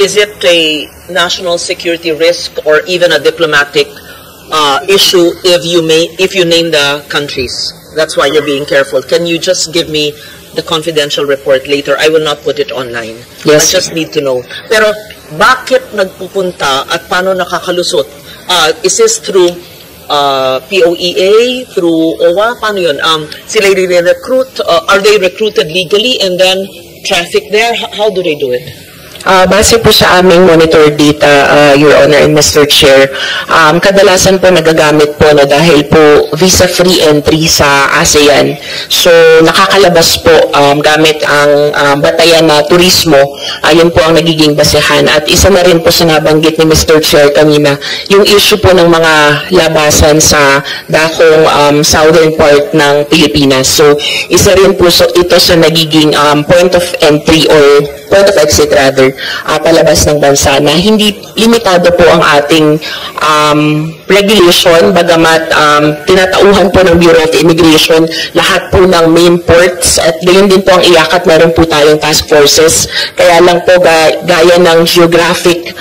is it a national security risk or even a diplomatic issue if you name the countries? That's why you're being careful. Can you just give me the confidential report later? I will not put it online. Yes. I just need to know. Pero bakit nagpupunta at paano nakakalusot? Is this through POEA, through OWA? Paano yun? Sila recruit? Are they recruited legally and then traffic there? How do they do it? Base po sa aming monitor data, Your Honor and Mr. Chair, kadalasan po nagagamit po na dahil po visa-free entry sa ASEAN. So, nakakalabas po gamit ang batayan na turismo, yun po ang nagiging basehan. At isa na rin po sa nabanggit ni Mr. Chair kanina, yung issue po ng mga labasan sa dakong southern part ng Pilipinas. So, isa rin po ito sa nagiging point of entry or point of exit rather, palabas ng bansa na hindi limitado po ang ating regulation, bagamat tinatauhan po ng Bureau of Immigration lahat po ng main ports at gayon din po ang iyakat, meron po tayong task forces. Kaya lang po gaya ng geographic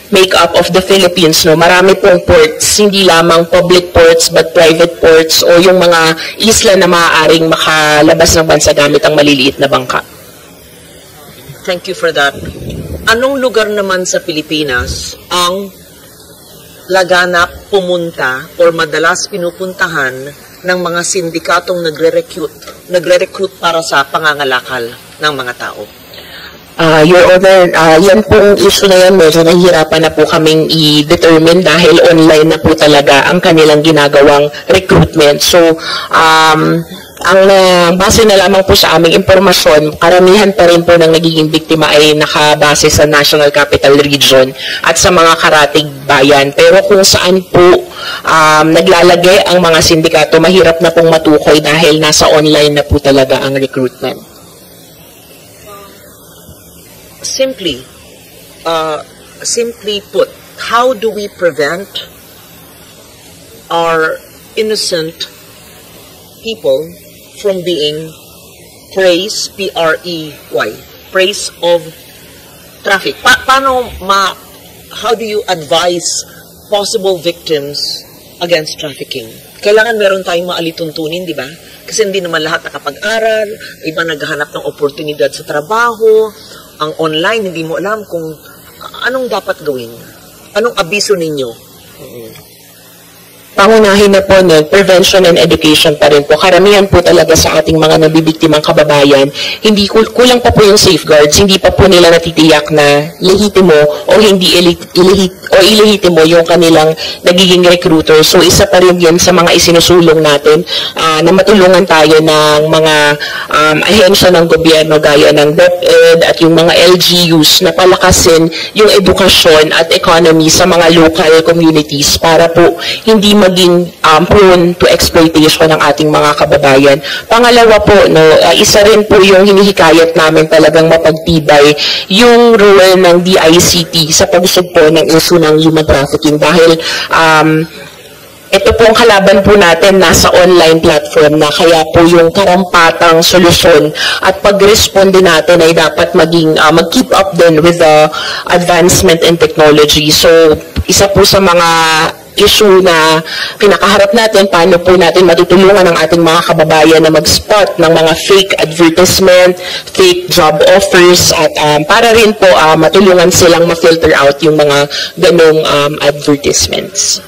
make-up of the Philippines, no, marami pong ports, hindi lamang public ports but private ports o yung mga isla na maaaring makalabas ng bansa gamit ang maliliit na bangka. Thank you for that. Anong lugar naman sa Pilipinas ang laganap pumunta or madalas pinupuntahan ng mga sindikatong nagre-recruit para sa pangangalakal ng mga tao? Your Honor, yan pong issue na yan, medyo nahihirapan na po kaming i-determine dahil online na po talaga ang kanilang ginagawang recruitment. So, ang base na lamang po sa aming impormasyon, karamihan pa rin po ng nagiging biktima ay nakabase sa National Capital Region at sa mga karatig bayan. Pero kung saan po naglalagay ang mga sindikato, mahirap na pong matukoy dahil nasa online na po talaga ang recruitment. Simply put, how do we prevent our innocent people from being praise, P-R-E-Y, praise of traffic? How do you advise possible victims against trafficking? Kailangan meron tayong maalituntunin, di ba? Kasi hindi naman lahat nakapag-aral, iba naghahanap ng oportunidad sa trabaho, ang online, hindi mo alam kung anong dapat gawin. Anong abiso ninyo? Pangunahin na po ng prevention and education pa rin po. Karamihan po talaga sa ating mga nabibiktimang kababayan, hindi kulang pa po yung safeguards, hindi pa po nila natitiyak na lehitimo o hindi ilehitimo yung kanilang nagiging recruiter. So isa pa rin yan sa mga isinusulong natin na matulungan tayo ng mga ahensya ng gobyerno gaya ng DepEd at yung mga LGUs na palakasin yung edukasyon at economy sa mga local communities para po hindi maging prone to exploitation ng ating mga kababayan. Pangalawa po, isa rin po yung hinihikayat namin talagang mapagtibay yung role ng DICT sa pagsugpo ng issue ng human trafficking dahil ito pong kalaban po natin nasa online platform na kaya po yung karampatang solusyon at pag-responde natin ay dapat mag-keep up din with the advancement in technology. So, isa po sa mga issue na pinakaharap natin, paano po natin matutulungan ang ating mga kababayan na mag-spot ng mga fake advertisement, fake job offers, at para rin po matulungan silang ma-filter out yung mga ganong advertisements.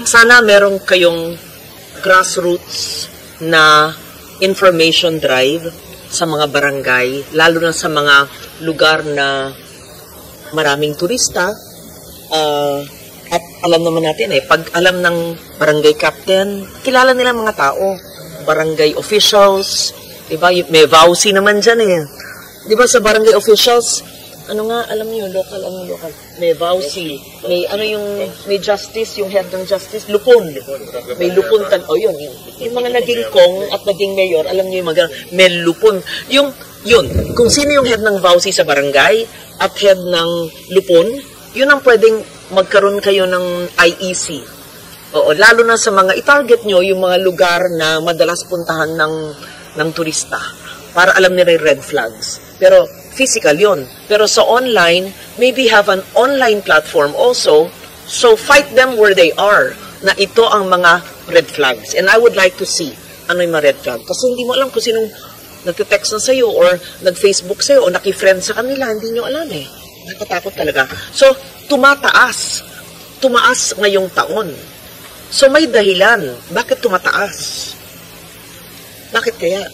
Sana meron kayong grassroots na information drive sa mga barangay, lalo na sa mga lugar na maraming turista. At alam naman natin pag alam ng barangay captain, kilala nila mga tao, barangay officials, diba? May VAUSI naman dyan diba sa barangay officials, alam niyo, local, may VAUSI, may justice, yung head ng justice, lupon, may lupon, yung mga naging kong at naging mayor, alam niyo yung may lupon, yun, kung sino yung head ng VAUSI sa barangay at head ng lupon, yun ang pwedeng magkaroon kayo ng IEC. Oo, lalo na sa mga i-target nyo yung mga lugar na madalas puntahan ng turista para alam nila yung red flags. Pero physical yon. Pero sa online, maybe have an online platform also, so fight them where they are, na ito ang mga red flags. And I would like to see ano yung mga red flag. Kasi hindi mo alam kung sinong nagte-text na sa'yo or nag-Facebook sa'yo o naki-friend sa kanila, hindi nyo alam eh. Nakatakot talaga. So, tumaas ngayong taon. So, may dahilan. Bakit tumataas? Bakit kaya?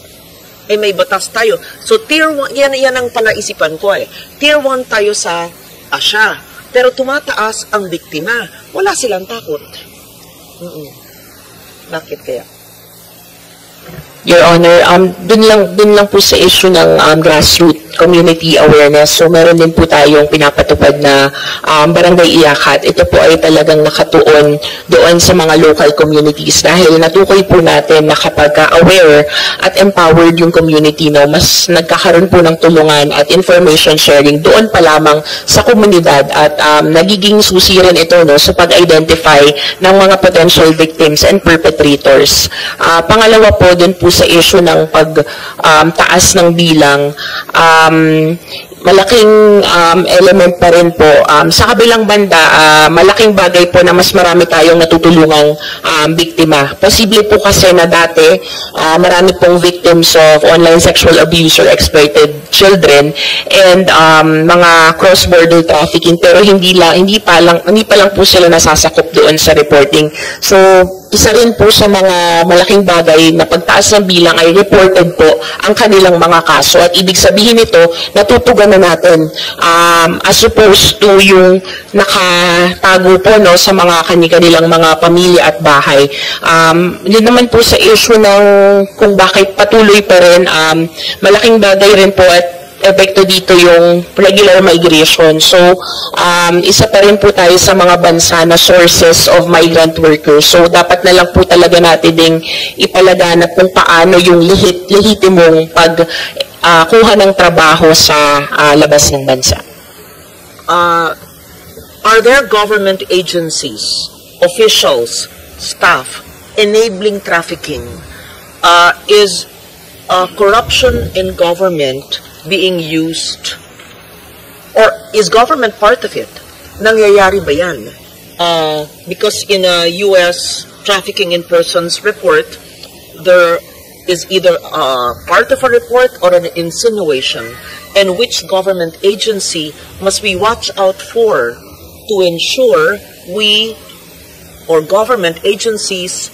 Eh, may batas tayo. So, tier 1, yan ang palaisipan ko eh. Tier 1 tayo sa Asia. Pero tumataas ang biktima. Wala silang takot. Bakit kaya? Your Honor, dun lang po sa issue ng grassroots community awareness. So, meron din po tayong pinapatupad na barangay iyakat. Ito po ay talagang nakatuon doon sa mga local communities dahil natukoy po natin na kapag aware at empowered yung community, no, mas nagkakaroon po ng tulungan at information sharing doon pa lamang sa komunidad at nagiging susi rin ito, no, sa pag-identify ng mga potential victims and perpetrators. Pangalawa po, dun po sa issue ng pagtaas ng bilang, malaking element pa rin po. Sa kabilang banda, malaking bagay po na mas marami tayong natutulungang biktima. Posible po kasi na dati, marami pong victims of online sexual abuse or exploited children and mga cross-border trafficking, pero hindi pa lang po sila nasasakop doon sa reporting. So, isa rin po sa mga malaking bagay na pagtaas ng bilang ay reported po ang kanilang mga kaso. At ibig sabihin nito, natutugan na natin as opposed to yung nakatago po, no, sa mga kanilang mga pamilya at bahay. Yun naman po sa issue ng kung bakit patuloy pa rin, malaking bagay rin po at epekto dito yung regular migration. So, isa pa rin po tayo sa mga bansa na sources of migrant workers. So, dapat na lang po talaga natin ding ipalaganap kung paano yung lehitimong pagkuha ng trabaho sa labas ng bansa. Are there government agencies, officials, staff enabling trafficking? Is corruption in government being used, or is government part of it? Nangyayari ba yan? Because in a U.S. trafficking in persons report, there is either part of a report or an insinuation, and which government agency must we watch out for to ensure we or government agencies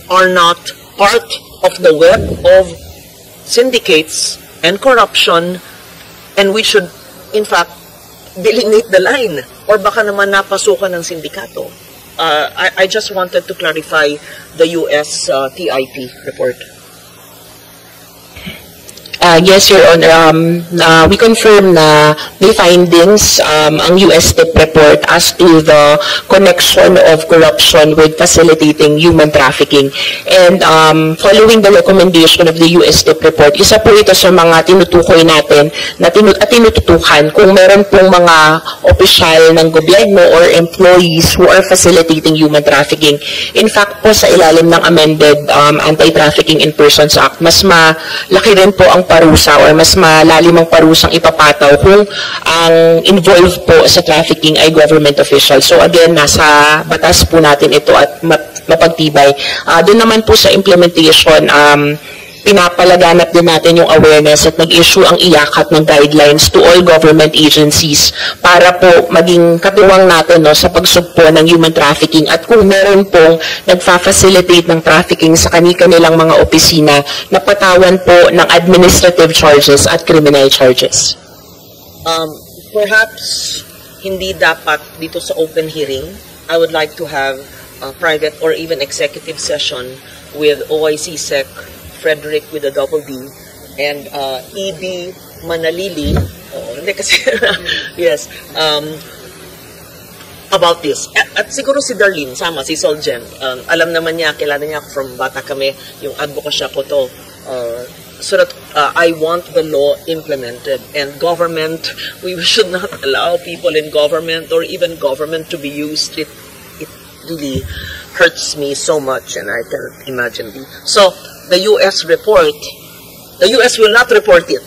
are not part of the web of syndicates and corruption, and we should, in fact, delineate the line, or baka naman napasukan ng sindikato. I just wanted to clarify the U.S. TIP report. Yes, Your Honor. We confirm na may findings ang US TIP report as to the connection of corruption with facilitating human trafficking. And following the recommendation of the US TIP report, isa po ito sa mga tinutukoy natin na tinututukan kung meron pong mga opisyal ng gobyerno or employees who are facilitating human trafficking. In fact po, sa ilalim ng amended Anti-Trafficking in Persons Act, mas malaki rin po ang parusa or mas malalim ang parusang ipapataw kung ang involved po sa trafficking ay government official. So again, nasa batas po natin ito at mapagtibay. Doon naman po sa implementation, pinapalaganap din natin yung awareness at nag-issue ang iyakat ng guidelines to all government agencies para po maging katuwang natin, no, sa pagsugpo ng human trafficking at kung meron pong nagfa-facilitate ng trafficking sa kanilang mga opisina, napatawan po ng administrative charges at criminal charges. Perhaps hindi dapat dito sa open hearing. I would like to have a private or even executive session with OIC Sec Frederick with a double D and E.B. Manalili, hindi kasi, yes, about this. At siguro si Darlene, sama, si Solgen, alam naman niya, kilala niya from bata kami, yung advokasya ko to, so that I want the law implemented. And government, we should not allow people in government or even government to be used. It really hurts me so much, and I cannot imagine. So, the U.S. report, the U.S. will not report it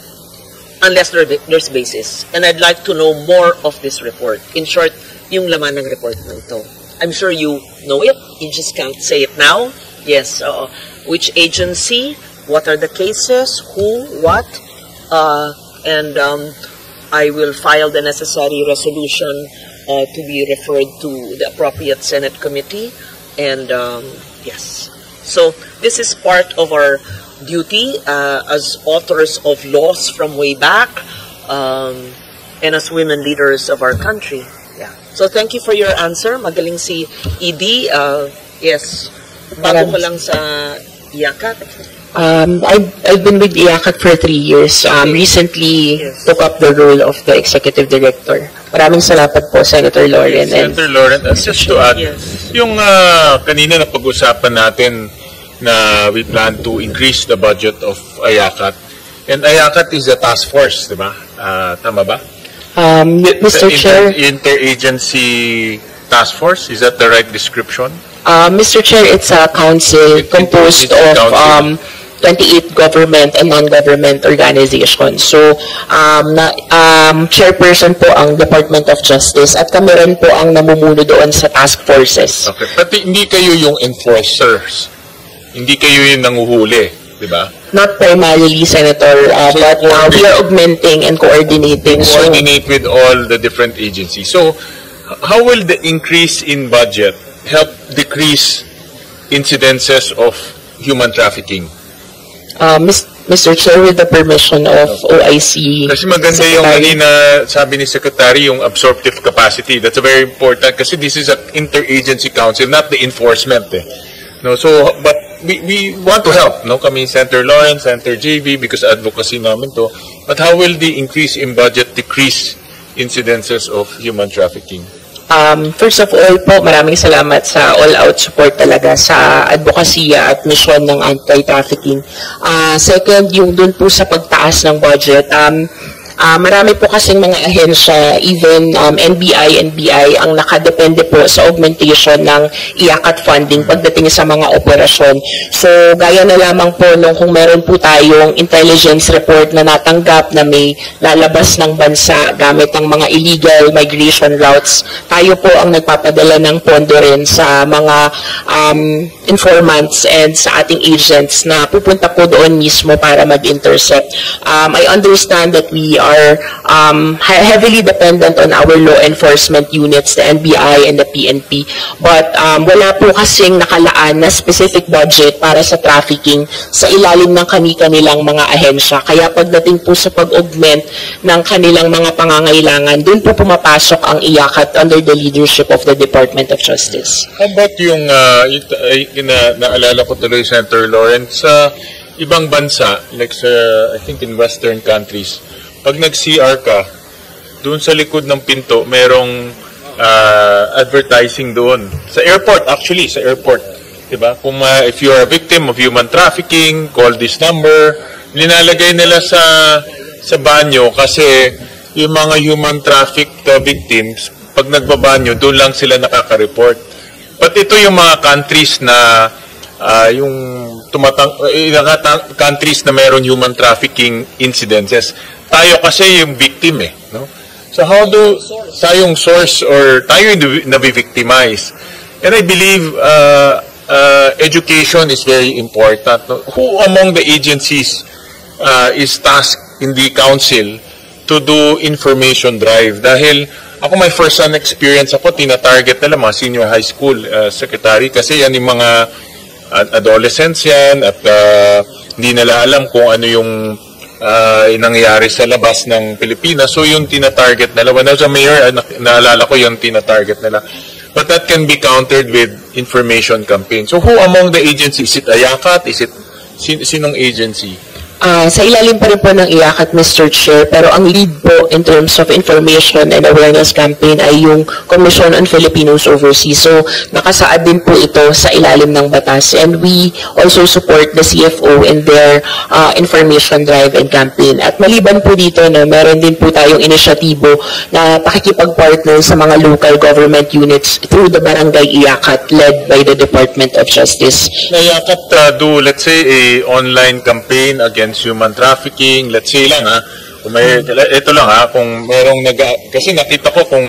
unless there's basis. And I'd like to know more of this report. In short, yung laman ng report na ito. I'm sure you know it. You just can't say it now. Yes. Which agency? What are the cases? Who? What? And I will file the necessary resolution to be referred to the appropriate Senate committee. And yes. So this is part of our duty as authors of laws from way back and as women leaders of our country. Yeah. So thank you for your answer. Magaling si ED. Yes. Bago ko lang sa IACAT. I've been with IACAT for 3 years. Recently took up the role of the executive director. Maraming salamat po, Senator Lauren. Senator Lauren, just to add, yung kanina na pag-usapan natin na we plan to increase the budget of IACAT. And IACAT is a task force, di ba? Tama ba? Mr. Chair. Interagency task force, is that the right description? Mr. Chair, it's a council composed of 28 government and non-government organizations. So, chairperson po ang Department of Justice at kami rin po ang namumuno doon sa task forces. Okay, pati hindi kayo yung enforcers. Hindi kayo yung nanguhuli, di ba? Not primarily, Senator, so but we are augmenting and coordinating. Coordinate with all the different agencies. So, how will the increase in budget help decrease incidences of human trafficking? Mr. Chair, with the permission of OIC. Kasi maganda yung kanina sabi ni Secretary, yung absorptive capacity. That's a very important kasi this is an interagency council, not the enforcement. No, so, but we want to help, no? Kami Senator Lawrence, Senator JV, because advocacy namin to. But how will the increase in budget decrease incidences of human trafficking? First of all po, maraming salamat sa all-out support talaga sa advokasya at misyon ng anti-trafficking. Second, yung dun po sa pagtaas ng budget, marami po kasing mga ahensya, even NBI, NBI, ang nakadepende po sa augmentation ng IACAT funding pagdating sa mga operasyon. So, gaya na lamang po nung kung meron po tayong intelligence report na natanggap na may lalabas ng bansa gamit ang mga illegal migration routes, tayo po ang nagpapadala ng pondo rin sa mga informants and sa ating agents na pupunta po doon mismo para mag-intercept. I understand that we are heavily dependent on our law enforcement units, the NBI and the PNP. But wala po kasing nakalaan na specific budget para sa trafficking sa ilalim ng kanilang mga ahensya. Kaya pagdating po sa pag-augment ng kanilang mga pangangailangan, dun po pumapasok ang IACAT under the leadership of the Department of Justice. How about yung, naalala ko tuloy, Senator Lawrence, sa ibang bansa, like sa, I think in Western countries, pag nag-CR ka, doon sa likod ng pinto, merong advertising doon. Sa airport, actually, sa airport. Diba? Kung if you are a victim of human trafficking, call this number. Linalagay nila sa banyo kasi yung mga human trafficked victims, pag nagbabanyo, doon lang sila nakaka-report. But ito yung mga countries na countries na meron human trafficking incidences. Tayo kasi yung victim no? So how do tayong source or tayo yung nabi-victimize? And I believe education is very important. No? Who among the agencies is tasked in the council to do information drive? Dahil ako my first-hand experience ako, tina-target nila mga senior high school secretary kasi yan yung mga adolescents yan at hindi nila alam kung ano yung nangyayari sa labas ng Pilipinas. So yung tina-target nila. When I was a mayor, naalala ko yung tina-target nila. But that can be countered with information campaign. So who among the agencies? Is it IACAT? Is it sinong agency? Sa ilalim pa rin po ng IACAT, Mr. Chair, pero ang lead po in terms of information and awareness campaign ay yung Commission on Filipinos Overseas. So, nakasaad din po ito sa ilalim ng batas. And we also support the CFO in their information drive and campaign. At maliban po dito, meron din po tayong inisyatibo na pakikipag-partner sa mga local government units through the Barangay IACAT led by the Department of Justice. IACAT do, let's say, a online campaign against human trafficking, let's say lang Ito lang ha, kung merong kasi nakita ko kung